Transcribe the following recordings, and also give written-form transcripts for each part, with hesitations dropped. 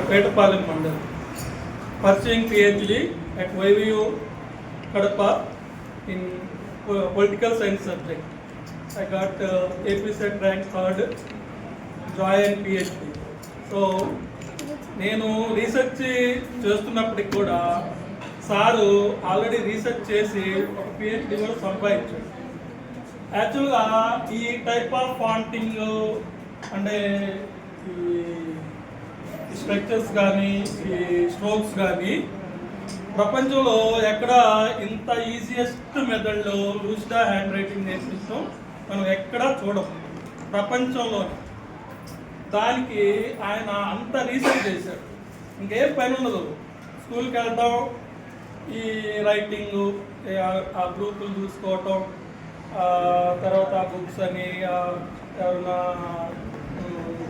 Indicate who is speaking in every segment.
Speaker 1: Petapalem Mandal, pursuing PhD at YVU Kadapa in political science subject. I got APSET rank 3rd, joy and PhD. So నేను research చేస్తున్నప్పటికి కూడా sir already research చేసి ఒక PhD కూడా సంపాదించాడు. యాక్చువల్గా ఈ type of ఫాంటింగ్ అంటే ఈ స్ట్రక్చర్స్ కానీ ఈ స్ట్రోక్స్ కానీ ప్రపంచంలో ఎక్కడ ఇంత ఈజియెస్ట్ మెథడ్లో లూసిడా హ్యాండ్ రైటింగ్ నేర్పిస్తాం మనం ఎక్కడా చూడం ప్రపంచంలో. దానికి ఆయన అంత రీసెర్చ్ చేశాడు. ఇంకేం పని ఉండదు, స్కూల్కి వెళ్తాం, ఈ రైటింగ్ ఆ గ్రూపులు చూసుకోవటం, తర్వాత బుక్స్ అని ఎవరైనా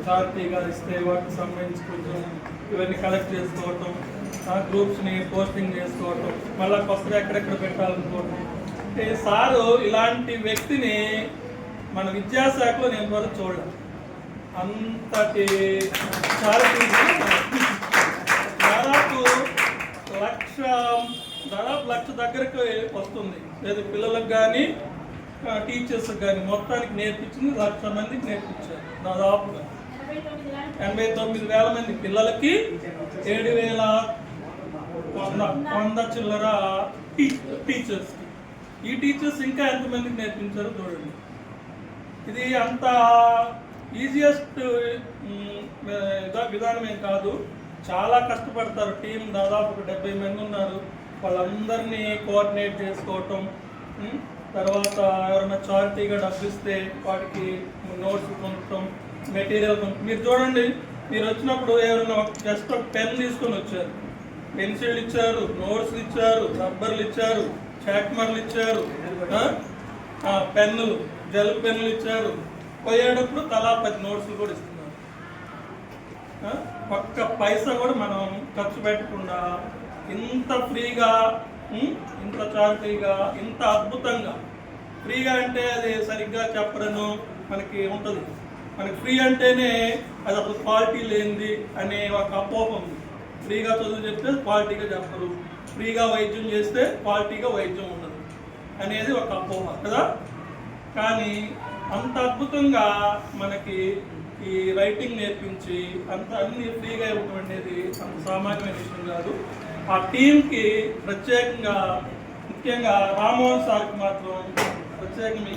Speaker 1: చారిటీగా ఇస్తే వాటికి సంబంధించి కొంచెం ఇవన్నీ కలెక్ట్ చేసుకోవటం, గ్రూప్స్ని పోస్టింగ్ చేసుకోవటం, మళ్ళీ కొత్తగా ఎక్కడెక్కడ పెట్టాలనుకోవటం. సారు ఇలాంటి వ్యక్తిని మన విద్యాశాఖలో నేను వరకు చూడలేదు. అంతటి చారిటీ దాదాపు లక్ష దగ్గరకు వస్తుంది. లేదు పిల్లలకు కానీ టీచర్స్కి కానీ మొత్తానికి నేర్పించింది 1,00,000 మందికి నేర్పించారు. దాదాపుగా 89,000 మంది పిల్లలకి 7,100 చిల్లర టీచర్స్కి. ఈ టీచర్స్ ఇంకా ఎంతమందికి నేర్పించారో చూడండి. ఇది అంత ఈజియెస్ట్ విధానం ఏం కాదు, చాలా కష్టపడతారు. టీం దాదాపు 70 మంది ఉన్నారు. వాళ్ళందరినీ కోఆర్డినేట్ చేసుకోవటం, తర్వాత ఎవరైనా చారిటీగా డబ్బు ఇస్తే వాటికి నోట్స్ కొనటం, మెటీరియల్ మీరు చూడండి, మీరు వచ్చినప్పుడు ఎవరైనా జస్ట్ ఒక పెన్ తీసుకొని వచ్చారు, పెన్సిల్ ఇచ్చారు, నోట్స్లు ఇచ్చారు, రబ్బర్లు ఇచ్చారు, చాక్మర్లు ఇచ్చారు, పెన్నులు జెల్ పెన్నులు ఇచ్చారు. పోయేటప్పుడు తలా 10 నోట్స్లు కూడా ఇస్తున్నారు. ఒక్క పైసా కూడా మనం ఖర్చు పెట్టకుండా ఇంత ఫ్రీగా, ఇంత చారిటీగా, ఇంత అద్భుతంగా. ఫ్రీగా అంటే అది సరిగ్గా చెప్పడను మనకి ఉంటుంది. మనకి ఫ్రీ అంటేనే అది అసలు క్వాలిటీ లేనిది అనే ఒక అపోహ ఉంది. ఫ్రీగా చదువు చెప్తే క్వాలిటీగా చెప్పరు, ఫ్రీగా వైద్యం చేస్తే క్వాలిటీగా వైద్యం ఉండదు అనేది ఒక అపోహ కదా. కానీ అంత అద్భుతంగా మనకి ఈ రైటింగ్ నేర్పించి అంత అన్ని ఫ్రీగా ఇవ్వడం అనేది అంత సామాన్యమైన విషయం కాదు. ఆ టీంకి ప్రత్యేకంగా, ముఖ్యంగా రామ్మోహన్ సార్కి మాత్రం ప్రత్యేకంగా